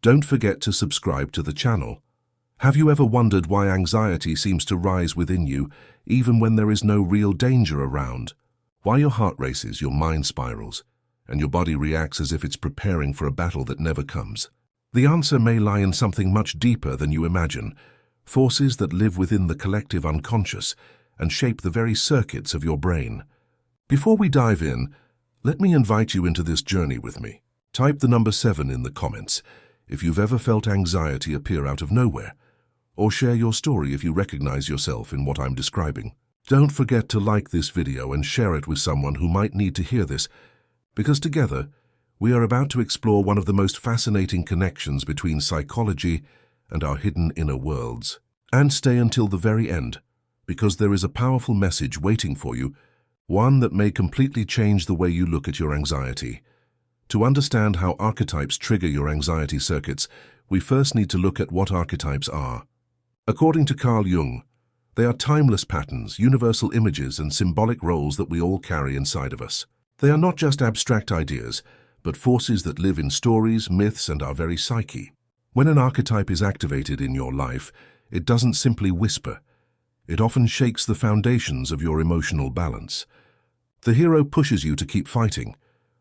Don't forget to subscribe to the channel. Have you ever wondered why anxiety seems to rise within you, even when there is no real danger around? Why your heart races, your mind spirals, and your body reacts as if it's preparing for a battle that never comes? The answer may lie in something much deeper than you imagine, forces that live within the collective unconscious and shape the very circuits of your brain. Before we dive in, let me invite you into this journey with me. Type the number 7 in the comments if you've ever felt anxiety appear out of nowhere, or share your story if you recognize yourself in what I'm describing. Don't forget to like this video and share it with someone who might need to hear this, because together, we are about to explore one of the most fascinating connections between psychology and our hidden inner worlds. And stay until the very end, because there is a powerful message waiting for you, one that may completely change the way you look at your anxiety. To understand how archetypes trigger your anxiety circuits, we first need to look at what archetypes are. According to Carl Jung, they are timeless patterns, universal images, and symbolic roles that we all carry inside of us. They are not just abstract ideas, but forces that live in stories, myths, and our very psyche. When an archetype is activated in your life, it doesn't simply whisper. It often shakes the foundations of your emotional balance. The hero pushes you to keep fighting.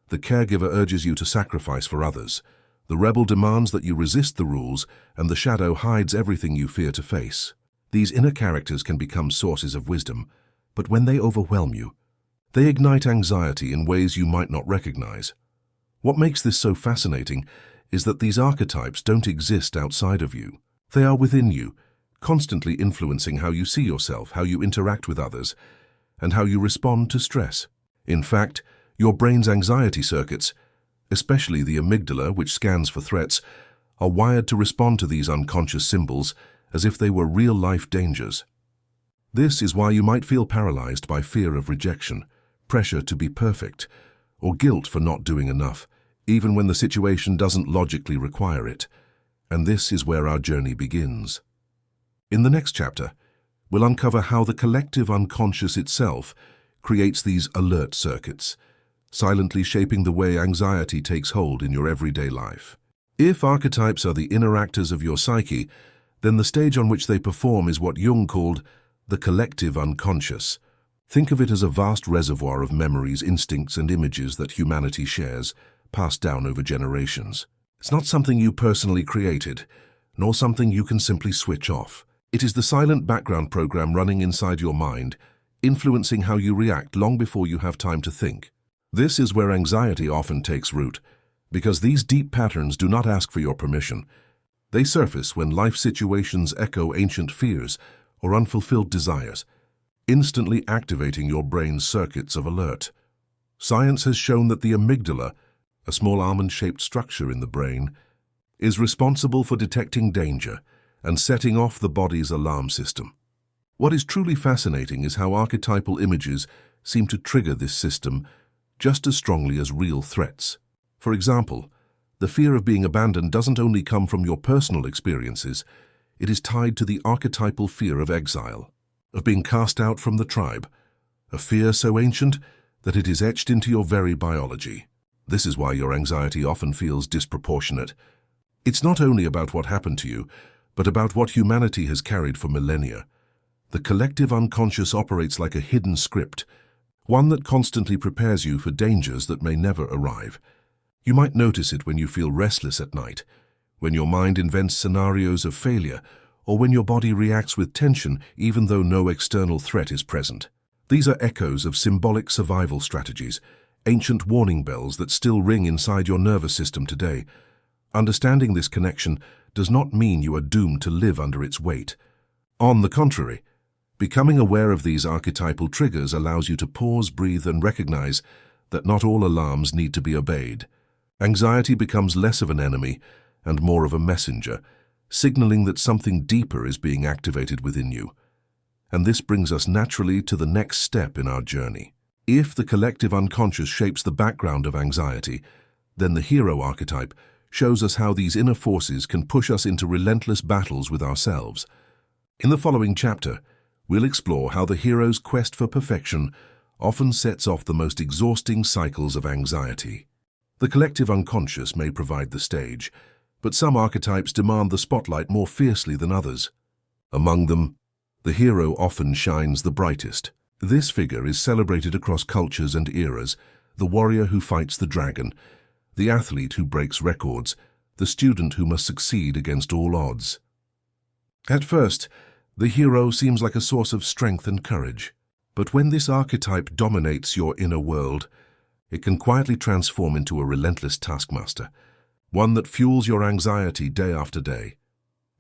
The caregiver urges you to sacrifice for others. The rebel demands that you resist the rules, and the shadow hides everything you fear to face. These inner characters can become sources of wisdom, but when they overwhelm you, they ignite anxiety in ways you might not recognize. What makes this so fascinating is that these archetypes don't exist outside of you. They are within you, constantly influencing how you see yourself, how you interact with others, and how you respond to stress. In fact, your brain's anxiety circuits, especially the amygdala, which scans for threats, are wired to respond to these unconscious symbols as if they were real-life dangers. This is why you might feel paralyzed by fear of rejection, pressure to be perfect, or guilt for not doing enough, even when the situation doesn't logically require it. And this is where our journey begins. In the next chapter, we'll uncover how the collective unconscious itself creates these alert circuits, silently shaping the way anxiety takes hold in your everyday life. If archetypes are the inner actors of your psyche, then the stage on which they perform is what Jung called the collective unconscious. Think of it as a vast reservoir of memories, instincts, and images that humanity shares, passed down over generations. It's not something you personally created, nor something you can simply switch off. It is the silent background program running inside your mind, influencing how you react long before you have time to think. This is where anxiety often takes root, because these deep patterns do not ask for your permission. They surface when life situations echo ancient fears or unfulfilled desires, instantly activating your brain's circuits of alert. Science has shown that the amygdala, a small almond-shaped structure in the brain, is responsible for detecting danger and setting off the body's alarm system. What is truly fascinating is how archetypal images seem to trigger this system just as strongly as real threats. For example, the fear of being abandoned doesn't only come from your personal experiences, it is tied to the archetypal fear of exile, of being cast out from the tribe, a fear so ancient that it is etched into your very biology. This is why your anxiety often feels disproportionate. It's not only about what happened to you, but about what humanity has carried for millennia. The collective unconscious operates like a hidden script, one that constantly prepares you for dangers that may never arrive. You might notice it when you feel restless at night, when your mind invents scenarios of failure, or when your body reacts with tension even though no external threat is present. These are echoes of symbolic survival strategies, ancient warning bells that still ring inside your nervous system today. Understanding this connection does not mean you are doomed to live under its weight. On the contrary, becoming aware of these archetypal triggers allows you to pause, breathe, and recognize that not all alarms need to be obeyed. Anxiety becomes less of an enemy and more of a messenger, signaling that something deeper is being activated within you. And this brings us naturally to the next step in our journey. If the collective unconscious shapes the background of anxiety, then the hero archetype shows us how these inner forces can push us into relentless battles with ourselves. In the following chapter, we'll explore how the hero's quest for perfection often sets off the most exhausting cycles of anxiety. The collective unconscious may provide the stage, But some archetypes demand the spotlight more fiercely than others. Among them, the hero often shines the brightest. This figure is celebrated across cultures and eras: the warrior who fights the dragon, the athlete who breaks records, the student who must succeed against all odds. At first, the hero seems like a source of strength and courage. But when this archetype dominates your inner world, it can quietly transform into a relentless taskmaster, one that fuels your anxiety day after day.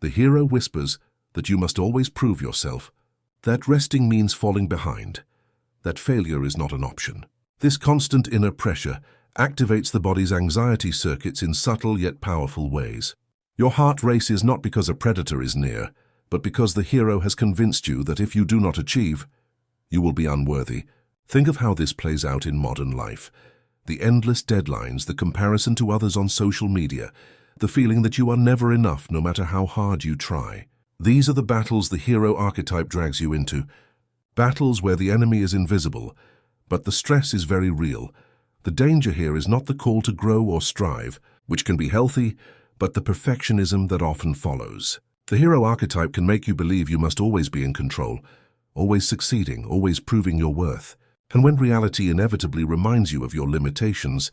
The hero whispers that you must always prove yourself, that resting means falling behind, that failure is not an option. This constant inner pressure activates the body's anxiety circuits in subtle yet powerful ways. Your heart races not because a predator is near, but because the hero has convinced you that if you do not achieve, you will be unworthy. Think of how this plays out in modern life. The endless deadlines, the comparison to others on social media, the feeling that you are never enough no matter how hard you try. These are the battles the hero archetype drags you into. Battles where the enemy is invisible, but the stress is very real. The danger here is not the call to grow or strive, which can be healthy, but the perfectionism that often follows. The hero archetype can make you believe you must always be in control, always succeeding, always proving your worth. And when reality inevitably reminds you of your limitations,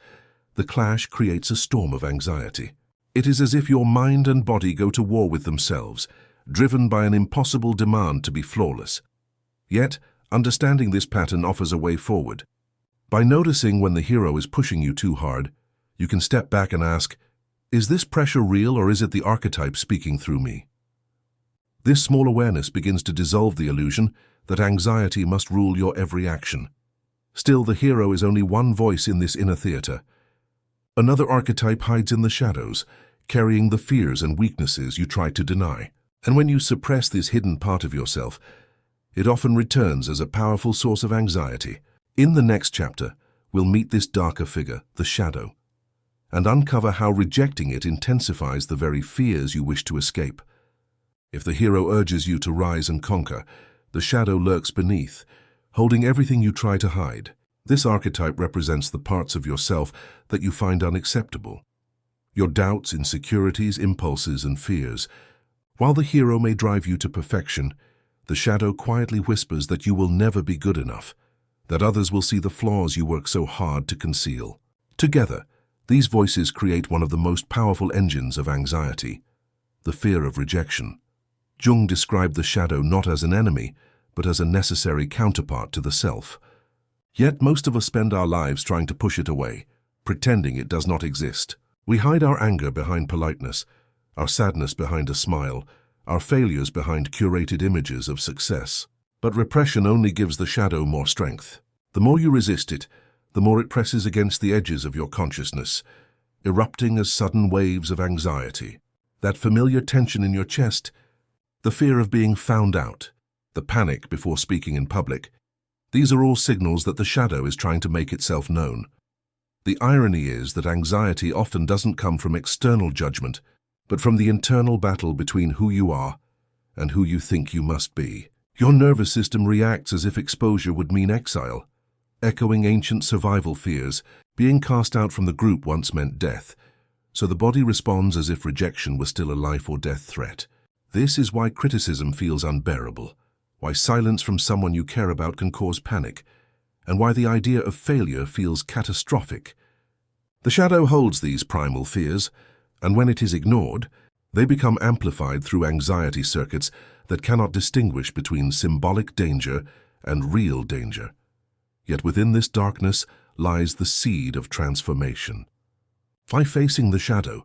the clash creates a storm of anxiety. It is as if your mind and body go to war with themselves, driven by an impossible demand to be flawless. Yet, understanding this pattern offers a way forward. By noticing when the hero is pushing you too hard, you can step back and ask, is this pressure real or is it the archetype speaking through me? This small awareness begins to dissolve the illusion that anxiety must rule your every action. Still, the hero is only one voice in this inner theater. Another archetype hides in the shadows, carrying the fears and weaknesses you try to deny. And when you suppress this hidden part of yourself, it often returns as a powerful source of anxiety. In the next chapter, we'll meet this darker figure, the shadow, and uncover how rejecting it intensifies the very fears you wish to escape. If the hero urges you to rise and conquer, the shadow lurks beneath, holding everything you try to hide. This archetype represents the parts of yourself that you find unacceptable. Your doubts, insecurities, impulses, and fears. While the hero may drive you to perfection, the shadow quietly whispers that you will never be good enough, that others will see the flaws you work so hard to conceal. Together, these voices create one of the most powerful engines of anxiety, the fear of rejection. Jung described the shadow not as an enemy, but as a necessary counterpart to the self. Yet most of us spend our lives trying to push it away, pretending it does not exist. We hide our anger behind politeness, our sadness behind a smile, our failures behind curated images of success. But repression only gives the shadow more strength. The more you resist it, the more it presses against the edges of your consciousness, erupting as sudden waves of anxiety. That familiar tension in your chest, the fear of being found out, the panic before speaking in public, these are all signals that the shadow is trying to make itself known. The irony is that anxiety often doesn't come from external judgment, but from the internal battle between who you are and who you think you must be. Your nervous system reacts as if exposure would mean exile, echoing ancient survival fears. Being cast out from the group once meant death, so the body responds as if rejection was still a life or death threat. This is why criticism feels unbearable, why silence from someone you care about can cause panic, and why the idea of failure feels catastrophic. The shadow holds these primal fears, and when it is ignored, they become amplified through anxiety circuits that cannot distinguish between symbolic danger and real danger. Yet within this darkness lies the seed of transformation. By facing the shadow,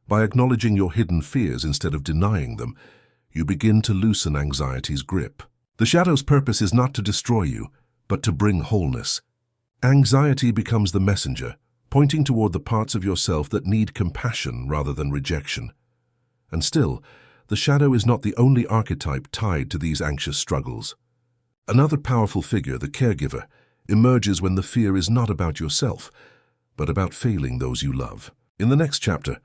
by acknowledging your hidden fears instead of denying them, you begin to loosen anxiety's grip. The shadow's purpose is not to destroy you, but to bring wholeness. Anxiety becomes the messenger, pointing toward the parts of yourself that need compassion rather than rejection. And still, the shadow is not the only archetype tied to these anxious struggles. Another powerful figure, the caregiver, emerges when the fear is not about yourself, but about failing those you love. In the next chapter,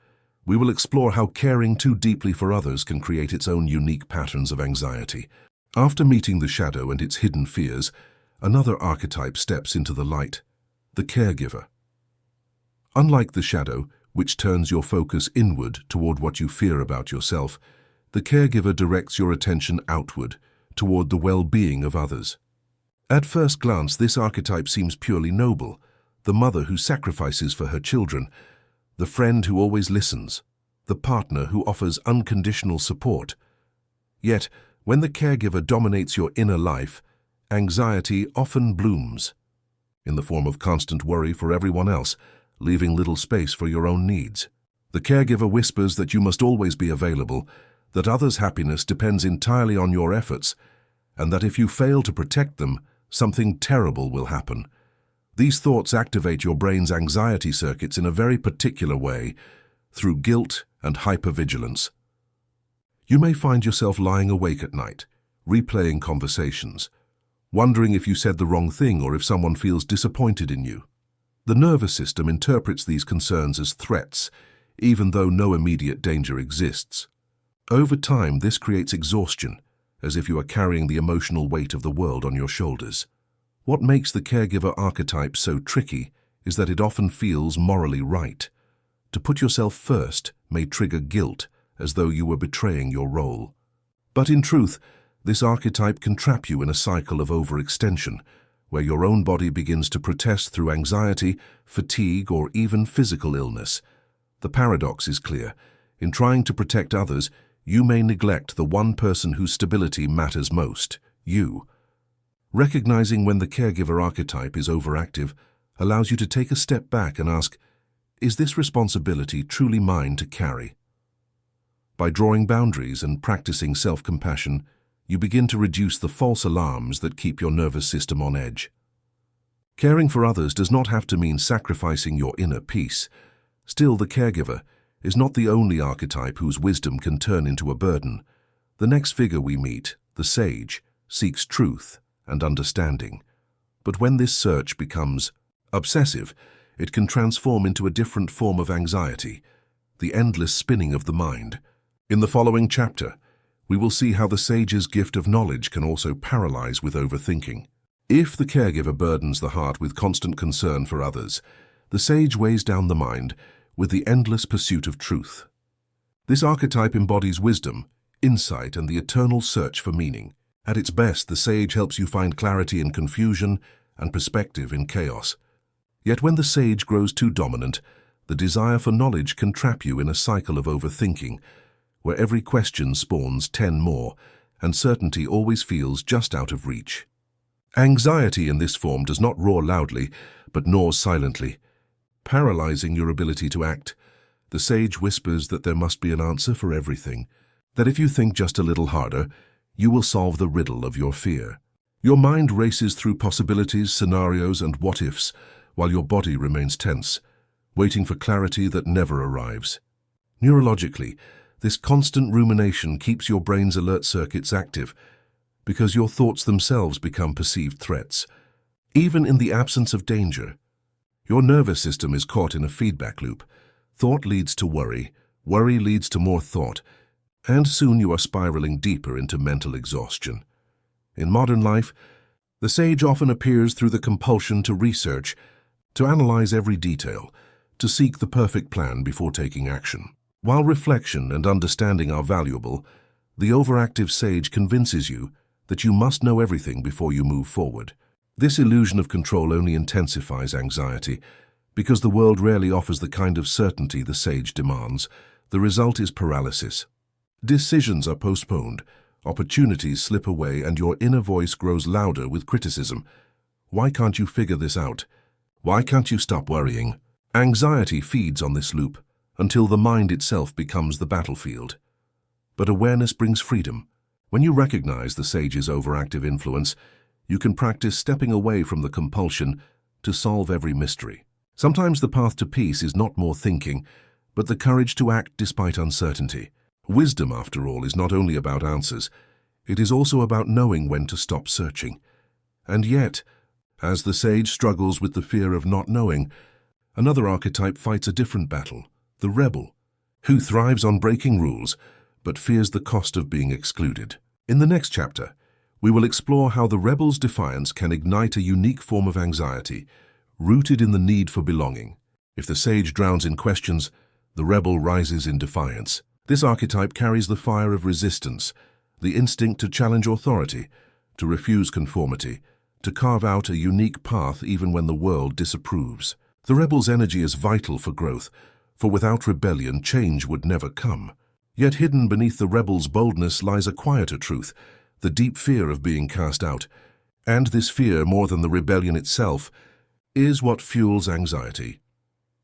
we will explore how caring too deeply for others can create its own unique patterns of anxiety. After meeting the shadow and its hidden fears, another archetype steps into the light, the caregiver. Unlike the shadow, which turns your focus inward toward what you fear about yourself, the caregiver directs your attention outward, toward the well-being of others. At first glance, this archetype seems purely noble, the mother who sacrifices for her children, the friend who always listens, the partner who offers unconditional support. Yet, when the caregiver dominates your inner life, anxiety often blooms, in the form of constant worry for everyone else, leaving little space for your own needs. The caregiver whispers that you must always be available, that others' happiness depends entirely on your efforts, and that if you fail to protect them, something terrible will happen. These thoughts activate your brain's anxiety circuits in a very particular way, through guilt and hypervigilance. You may find yourself lying awake at night, replaying conversations, wondering if you said the wrong thing or if someone feels disappointed in you. The nervous system interprets these concerns as threats, even though no immediate danger exists. Over time, this creates exhaustion, as if you are carrying the emotional weight of the world on your shoulders. What makes the caregiver archetype so tricky is that it often feels morally right. To put yourself first may trigger guilt, as though you were betraying your role. But in truth, this archetype can trap you in a cycle of overextension, where your own body begins to protest through anxiety, fatigue, or even physical illness. The paradox is clear. In trying to protect others, you may neglect the one person whose stability matters most, you. Recognizing when the caregiver archetype is overactive allows you to take a step back and ask, is this responsibility truly mine to carry? By drawing boundaries and practicing self-compassion, you begin to reduce the false alarms that keep your nervous system on edge. Caring for others does not have to mean sacrificing your inner peace. Still, the caregiver is not the only archetype whose wisdom can turn into a burden. The next figure we meet, the sage, seeks truth and understanding. But when this search becomes obsessive, it can transform into a different form of anxiety, the endless spinning of the mind. In the following chapter, we will see how the sage's gift of knowledge can also paralyze with overthinking. If the caregiver burdens the heart with constant concern for others, the sage weighs down the mind with the endless pursuit of truth. This archetype embodies wisdom, insight, and the eternal search for meaning. At its best, the sage helps you find clarity in confusion and perspective in chaos. Yet when the sage grows too dominant, the desire for knowledge can trap you in a cycle of overthinking, where every question spawns 10 more, and certainty always feels just out of reach. Anxiety in this form does not roar loudly, but gnaws silently, paralyzing your ability to act. The sage whispers that there must be an answer for everything, that if you think just a little harder, you will solve the riddle of your fear. Your mind races through possibilities, scenarios, and what-ifs, while your body remains tense, waiting for clarity that never arrives. Neurologically, this constant rumination keeps your brain's alert circuits active, because your thoughts themselves become perceived threats. Even in the absence of danger, your nervous system is caught in a feedback loop. Thought leads to worry leads to more thought, and soon you are spiraling deeper into mental exhaustion. In modern life, the sage often appears through the compulsion to research, to analyze every detail, to seek the perfect plan before taking action. While reflection and understanding are valuable, the overactive sage convinces you that you must know everything before you move forward. This illusion of control only intensifies anxiety, because the world rarely offers the kind of certainty the sage demands. The result is paralysis. Decisions are postponed, opportunities slip away, and your inner voice grows louder with criticism. Why can't you figure this out? Why can't you stop worrying? Anxiety feeds on this loop, until the mind itself becomes the battlefield. But awareness brings freedom. When you recognize the sage's overactive influence, you can practice stepping away from the compulsion to solve every mystery. Sometimes the path to peace is not more thinking, but the courage to act despite uncertainty. Wisdom, after all, is not only about answers, it is also about knowing when to stop searching. And yet, as the sage struggles with the fear of not knowing, another archetype fights a different battle, the rebel, who thrives on breaking rules, but fears the cost of being excluded. In the next chapter, we will explore how the rebel's defiance can ignite a unique form of anxiety, rooted in the need for belonging. If the sage drowns in questions, the rebel rises in defiance. This archetype carries the fire of resistance, the instinct to challenge authority, to refuse conformity, to carve out a unique path even when the world disapproves. The rebel's energy is vital for growth, for without rebellion, change would never come. Yet hidden beneath the rebel's boldness lies a quieter truth, the deep fear of being cast out. And this fear, more than the rebellion itself, is what fuels anxiety.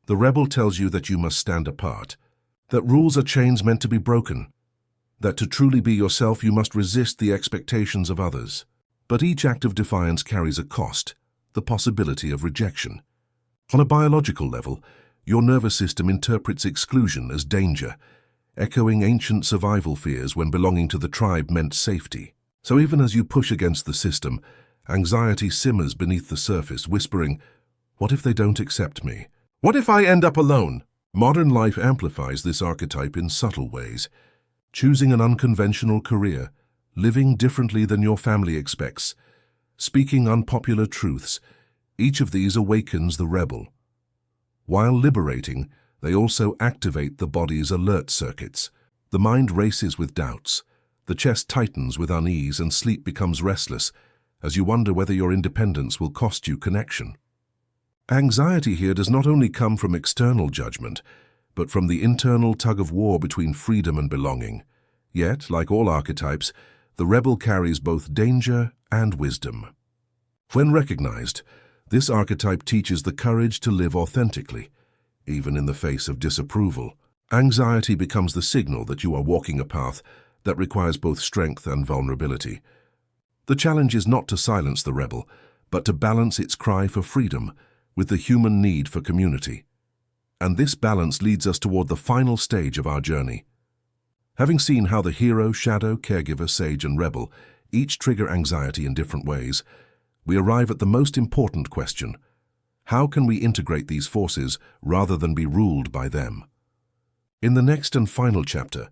The rebel tells you that you must stand apart, that rules are chains meant to be broken, that to truly be yourself you must resist the expectations of others. But each act of defiance carries a cost, the possibility of rejection. On a biological level, your nervous system interprets exclusion as danger, echoing ancient survival fears when belonging to the tribe meant safety. So even as you push against the system, anxiety simmers beneath the surface, whispering, "What if they don't accept me? What if I end up alone?" Modern life amplifies this archetype in subtle ways. Choosing an unconventional career, living differently than your family expects, speaking unpopular truths, each of these awakens the rebel. While liberating, they also activate the body's alert circuits. The mind races with doubts, the chest tightens with unease, and sleep becomes restless as you wonder whether your independence will cost you connection. Anxiety here does not only come from external judgment, but from the internal tug-of-war between freedom and belonging. Yet, like all archetypes, the rebel carries both danger and wisdom. When recognized, this archetype teaches the courage to live authentically, even in the face of disapproval. Anxiety becomes the signal that you are walking a path that requires both strength and vulnerability. The challenge is not to silence the rebel, but to balance its cry for freedom with the human need for community. And this balance leads us toward the final stage of our journey. Having seen how the hero, shadow, caregiver, sage, and rebel each trigger anxiety in different ways, we arrive at the most important question: how can we integrate these forces rather than be ruled by them? In the next and final chapter,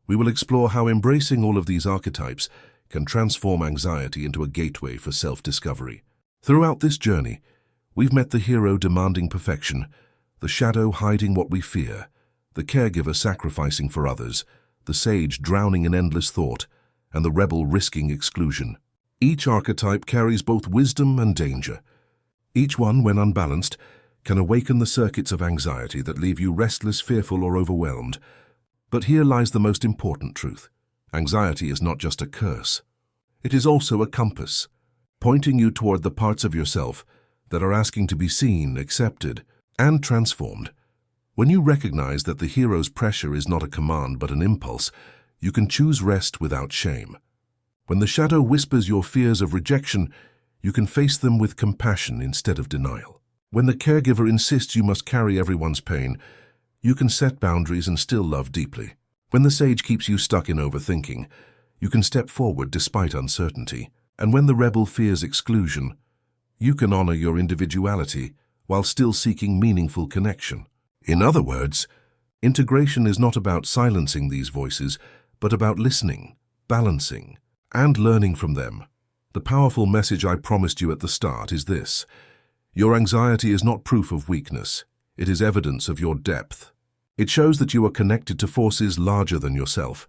we will explore how embracing all of these archetypes can transform anxiety into a gateway for self-discovery. Throughout this journey, we've met the hero demanding perfection, the shadow hiding what we fear, the caregiver sacrificing for others, the sage drowning in endless thought, and the rebel risking exclusion. Each archetype carries both wisdom and danger. Each one, when unbalanced, can awaken the circuits of anxiety that leave you restless, fearful, or overwhelmed. But here lies the most important truth. Anxiety is not just a curse. It is also a compass, pointing you toward the parts of yourself that are asking to be seen, accepted, and transformed. When you recognize that the hero's pressure is not a command but an impulse, you can choose rest without shame. When the shadow whispers your fears of rejection, you can face them with compassion instead of denial. When the caregiver insists you must carry everyone's pain, you can set boundaries and still love deeply. When the sage keeps you stuck in overthinking, you can step forward despite uncertainty. And when the rebel fears exclusion, you can honor your individuality while still seeking meaningful connection. In other words, integration is not about silencing these voices, but about listening, balancing, and learning from them. The powerful message I promised you at the start is this: your anxiety is not proof of weakness, it is evidence of your depth. It shows that you are connected to forces larger than yourself,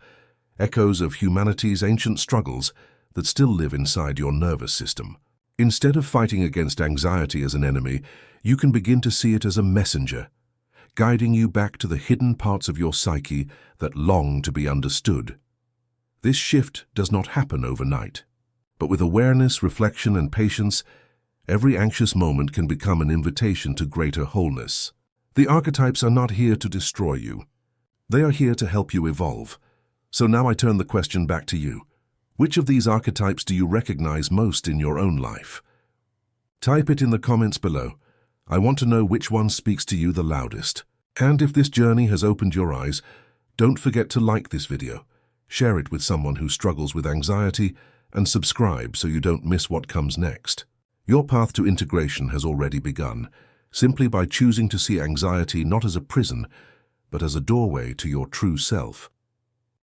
echoes of humanity's ancient struggles that still live inside your nervous system. Instead of fighting against anxiety as an enemy, you can begin to see it as a messenger, guiding you back to the hidden parts of your psyche that long to be understood. This shift does not happen overnight, but with awareness, reflection, and patience, every anxious moment can become an invitation to greater wholeness. The archetypes are not here to destroy you. They are here to help you evolve. So now I turn the question back to you. Which of these archetypes do you recognize most in your own life? Type it in the comments below. I want to know which one speaks to you the loudest. And if this journey has opened your eyes, don't forget to like this video, share it with someone who struggles with anxiety, and subscribe so you don't miss what comes next. Your path to integration has already begun, simply by choosing to see anxiety not as a prison, but as a doorway to your true self.